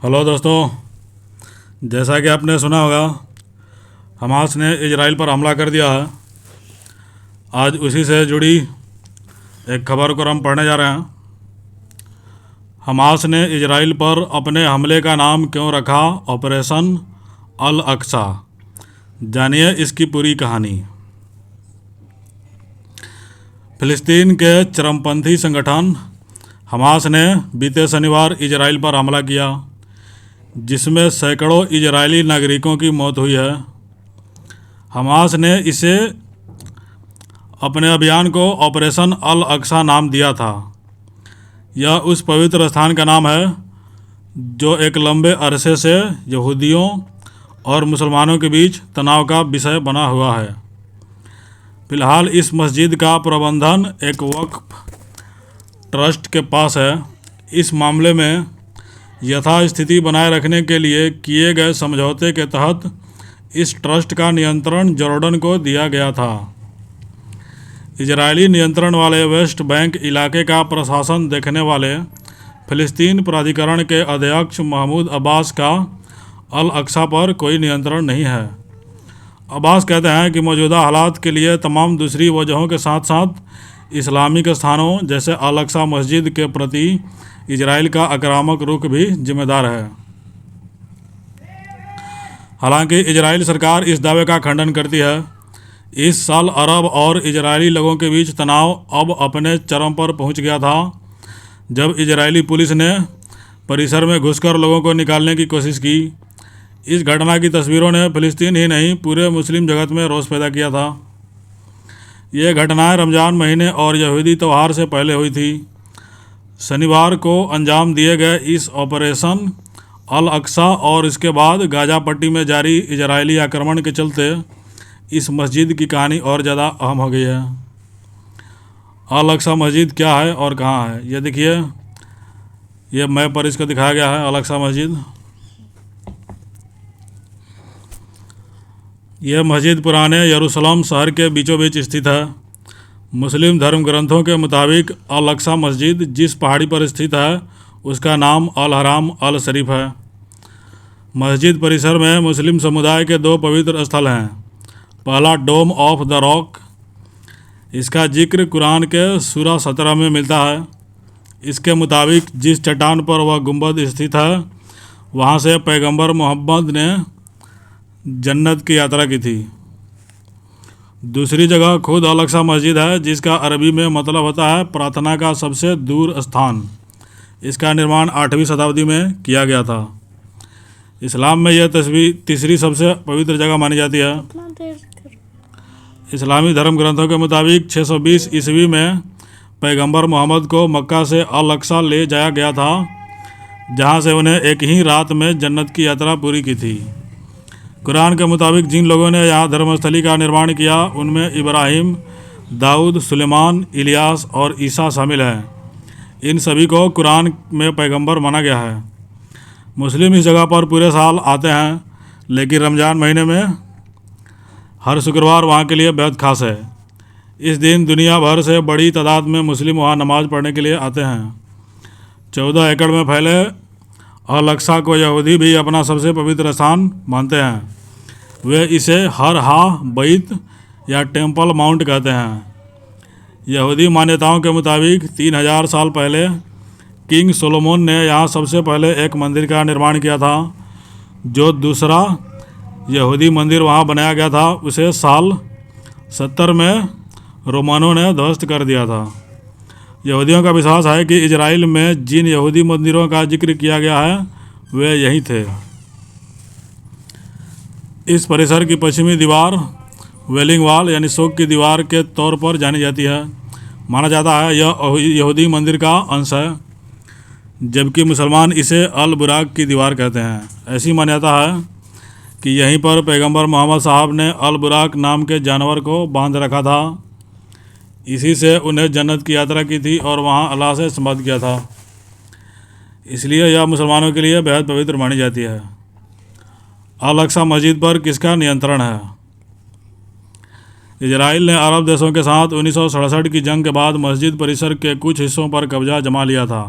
Hello दोस्तों, जैसा कि आपने सुना होगा, हमास ने इजराइल पर हमला कर दिया है। आज उसी से जुड़ी एक खबर को हम पढ़ने जा रहे हैं। हमास ने इजराइल पर अपने हमले का नाम क्यों रखा ऑपरेशन अल अक्सा। जानिए इसकी पूरी कहानी। फ़िलिस्तीन के चरमपंथी संगठन हमास ने बीते शनिवार इजराइल पर हमला किया, जिसमें सैकड़ों इजरायली नागरिकों की मौत हुई है। हमास ने इसे अपने अभियान को ऑपरेशन अल अक्सा नाम दिया था। यह उस पवित्र स्थान का नाम है जो एक लंबे अरसे से यहूदियों और मुसलमानों के बीच तनाव का विषय बना हुआ है। फिलहाल इस मस्जिद का प्रबंधन एक वक्फ ट्रस्ट के पास है। इस मामले में यथास्थिति बनाए रखने के लिए किए गए समझौते के तहत इस ट्रस्ट का नियंत्रण जॉर्डन को दिया गया था। इजरायली नियंत्रण वाले वेस्ट बैंक इलाके का प्रशासन देखने वाले फ़िलिस्तीन प्राधिकरण के अध्यक्ष महमूद अब्बास का अल अक्सा पर कोई नियंत्रण नहीं है। अब्बास कहते हैं कि मौजूदा हालात के लिए तमाम दूसरी वजहों के साथ साथ इस्लामिक स्थानों जैसे अल अक्सा मस्जिद के प्रति इजराइल का आक्रामक रुख भी जिम्मेदार है। हालांकि इजराइल सरकार इस दावे का खंडन करती है। इस साल अरब और इजरायली लोगों के बीच तनाव अब अपने चरम पर पहुंच गया था, जब इजरायली पुलिस ने परिसर में घुसकर लोगों को निकालने की कोशिश की। इस घटना की तस्वीरों ने फ़िलिस्तीन ही नहीं पूरे मुस्लिम जगत में रोष पैदा किया था। ये घटनाएं रमज़ान महीने और यहूदी त्यौहार से पहले हुई थी। शनिवार को अंजाम दिए गए इस ऑपरेशन अल अक्सा और इसके बाद गाज़ा पट्टी में जारी इजरायली आक्रमण के चलते इस मस्जिद की कहानी और ज़्यादा अहम हो गई है। अल अक्सा मस्जिद क्या है और कहाँ है, ये देखिए, ये मैप पर इसको दिखाया गया है। अल अक्सा मस्जिद, यह मस्जिद पुराने यरूशलेम शहर के बीचों बीच स्थित है। मुस्लिम धर्म ग्रंथों के मुताबिक अल अक्सा मस्जिद जिस पहाड़ी पर स्थित है उसका नाम अल हराम अल शरीफ है। मस्जिद परिसर में मुस्लिम समुदाय के दो पवित्र स्थल हैं। पहला डोम ऑफ द रॉक, इसका जिक्र कुरान के सूरा 17 में मिलता है। इसके मुताबिक जिस चट्टान पर वह गुंबद स्थित है वहाँ से पैगंबर मोहम्मद ने जन्नत की यात्रा की थी। दूसरी जगह खुद अल अक्सा मस्जिद है, जिसका अरबी में मतलब होता है प्रार्थना का सबसे दूर स्थान। इसका निर्माण 8वीं शताब्दी में किया गया था। इस्लाम में यह तीसरी सबसे पवित्र जगह मानी जाती है। इस्लामी धर्म ग्रंथों के मुताबिक 620 ईस्वी में पैगंबर मोहम्मद को मक्का से अल अक्सा ले जाया गया था, जहाँ से उन्हें एक ही रात में जन्नत की यात्रा पूरी की थी। कुरान के मुताबिक जिन लोगों ने यहाँ धर्मस्थली का निर्माण किया उनमें इब्राहिम, दाऊद, सुलेमान, इलियास और ईसा शामिल हैं। इन सभी को कुरान में पैगंबर माना गया है। मुस्लिम इस जगह पर पूरे साल आते हैं, लेकिन रमज़ान महीने में हर शुक्रवार वहाँ के लिए बेहद खास है। इस दिन दुनिया भर से बड़ी तादाद में मुस्लिम वहाँ नमाज़ पढ़ने के लिए आते हैं। 14 एकड़ में फैले अल अक्सा को यहूदी भी अपना सबसे पवित्र स्थान मानते हैं। वे इसे हर हा बैत या टेम्पल माउंट कहते हैं। यहूदी मान्यताओं के मुताबिक 3000 साल पहले किंग सोलोमन ने यहाँ सबसे पहले एक मंदिर का निर्माण किया था। जो दूसरा यहूदी मंदिर वहाँ बनाया गया था उसे साल 70 में रोमानों ने ध्वस्त कर दिया था। यहूदियों का विश्वास है कि इजराइल में जिन यहूदी मंदिरों का जिक्र किया गया है वे यही थे। इस परिसर की पश्चिमी दीवार वेलिंग वॉल यानी शोक की दीवार के तौर पर जानी जाती है। माना जाता है यह यहूदी मंदिर का अंश है, जबकि मुसलमान इसे अल बुराक की दीवार कहते हैं। ऐसी मान्यता है कि यहीं पर पैगंबर मोहम्मद साहब ने अल बुराक नाम के जानवर को बांध रखा था। इसी से उन्हें जन्नत की यात्रा की थी और वहाँ अल्लाह से संवाद किया था। इसलिए यह मुसलमानों के लिए बेहद पवित्र मानी जाती है। अल अक्सा मस्जिद पर किसका नियंत्रण है? इजराइल ने अरब देशों के साथ 1967 की जंग के बाद मस्जिद परिसर के कुछ हिस्सों पर कब्जा जमा लिया था।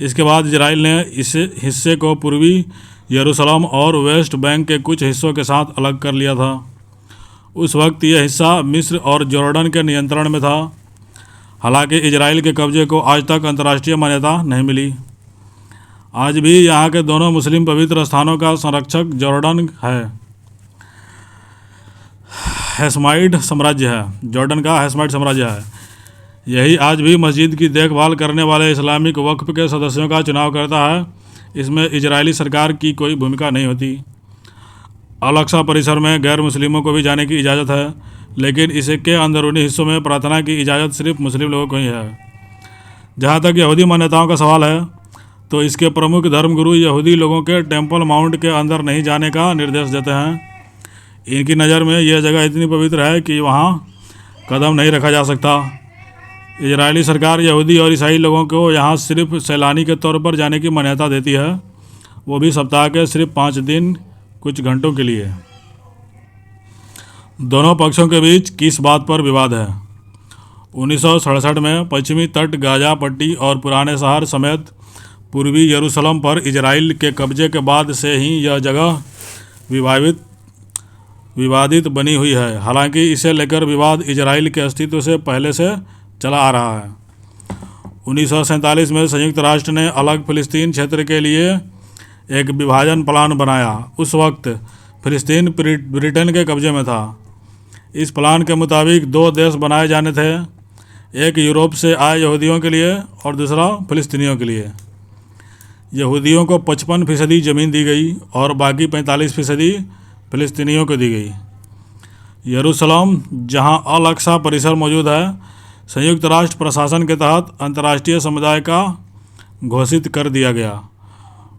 इसके बाद इजराइल ने इस हिस्से को पूर्वी यरूशलेम और वेस्ट बैंक के कुछ हिस्सों के साथ अलग कर लिया था। उस वक्त यह हिस्सा मिस्र और जॉर्डन के नियंत्रण में था। हालांकि इजराइल के कब्जे को आज तक अंतर्राष्ट्रीय मान्यता नहीं मिली। आज भी यहाँ के दोनों मुस्लिम पवित्र स्थानों का संरक्षक जॉर्डन है। हैशमाइट साम्राज्य है। जॉर्डन का हैशमाइट साम्राज्य है। यही आज भी मस्जिद की देखभाल करने वाले इस्लामिक वक्फ के सदस्यों का चुनाव करता है। इसमें इजरायली सरकार की कोई भूमिका नहीं होती। अल-अक्सा परिसर में गैर मुस्लिमों को भी जाने की इजाज़त है, लेकिन इसके अंदरूनी हिस्सों में प्रार्थना की इजाज़त सिर्फ मुस्लिम लोगों को ही है। जहाँ तक यहूदी मान्यताओं का सवाल है, तो इसके प्रमुख धर्मगुरु यहूदी लोगों के टेम्पल माउंट के अंदर नहीं जाने का निर्देश देते हैं। इनकी नज़र में यह जगह इतनी पवित्र है कि वहाँ कदम नहीं रखा जा सकता। इजरायली सरकार यहूदी और ईसाई लोगों को यहाँ सिर्फ सैलानी के तौर पर जाने की मान्यता देती है, वो भी सप्ताह के सिर्फ 5 दिन कुछ घंटों के लिए। दोनों पक्षों के बीच किस बात पर विवाद है? 1967 में पश्चिमी तट, गाजा पट्टी और पुराने शहर समेत पूर्वी यरूशलेम पर इजराइल के कब्जे के बाद से ही यह जगह विवादित बनी हुई है। हालांकि इसे लेकर विवाद इजराइल के अस्तित्व से पहले से चला आ रहा है। 1947 में संयुक्त राष्ट्र ने अलग फिलिस्तीन क्षेत्र के लिए एक विभाजन प्लान बनाया। उस वक्त फिलिस्तीन ब्रिटेन के कब्जे में था। इस प्लान के मुताबिक 2 देश बनाए जाने थे, एक यूरोप से आए यहूदियों के लिए और दूसरा फिलिस्तीनियों के लिए। यहूदियों को 55% ज़मीन दी गई और बाकी 45% फिलिस्तीनियों को दी गई। यरूशलेम, जहां अल-अक्सा परिसर मौजूद है, संयुक्त राष्ट्र प्रशासन के तहत अंतर्राष्ट्रीय समुदाय का घोषित कर दिया गया।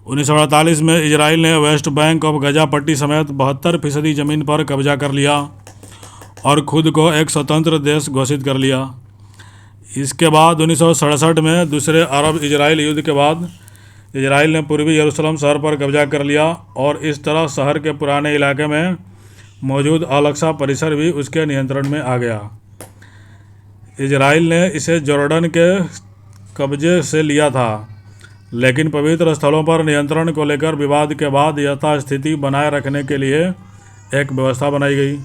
1948 में इजराइल ने वेस्ट बैंक और गाजा पट्टी समेत 72% ज़मीन पर कब्जा कर लिया और खुद को एक स्वतंत्र देश घोषित कर लिया। इसके बाद 1967 में दूसरे अरब इजराइल युद्ध के बाद इजराइल ने पूर्वी यरूशलेम शहर पर कब्जा कर लिया और इस तरह शहर के पुराने इलाके में मौजूद अल-अक्सा परिसर भी उसके नियंत्रण में आ गया। इजराइल ने इसे जॉर्डन के कब्जे से लिया था, लेकिन पवित्र स्थलों पर नियंत्रण को लेकर विवाद के बाद यथास्थिति बनाए रखने के लिए एक व्यवस्था बनाई गई।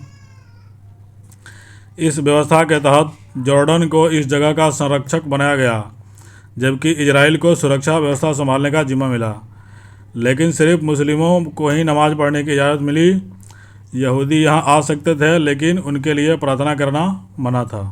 इस व्यवस्था के तहत जॉर्डन को इस जगह का संरक्षक बनाया गया, जबकि इजराइल को सुरक्षा व्यवस्था संभालने का जिम्मा मिला। लेकिन सिर्फ मुस्लिमों को ही नमाज पढ़ने की इजाज़त मिली। यहूदी यहाँ आ सकते थे, लेकिन उनके लिए प्रार्थना करना मना था।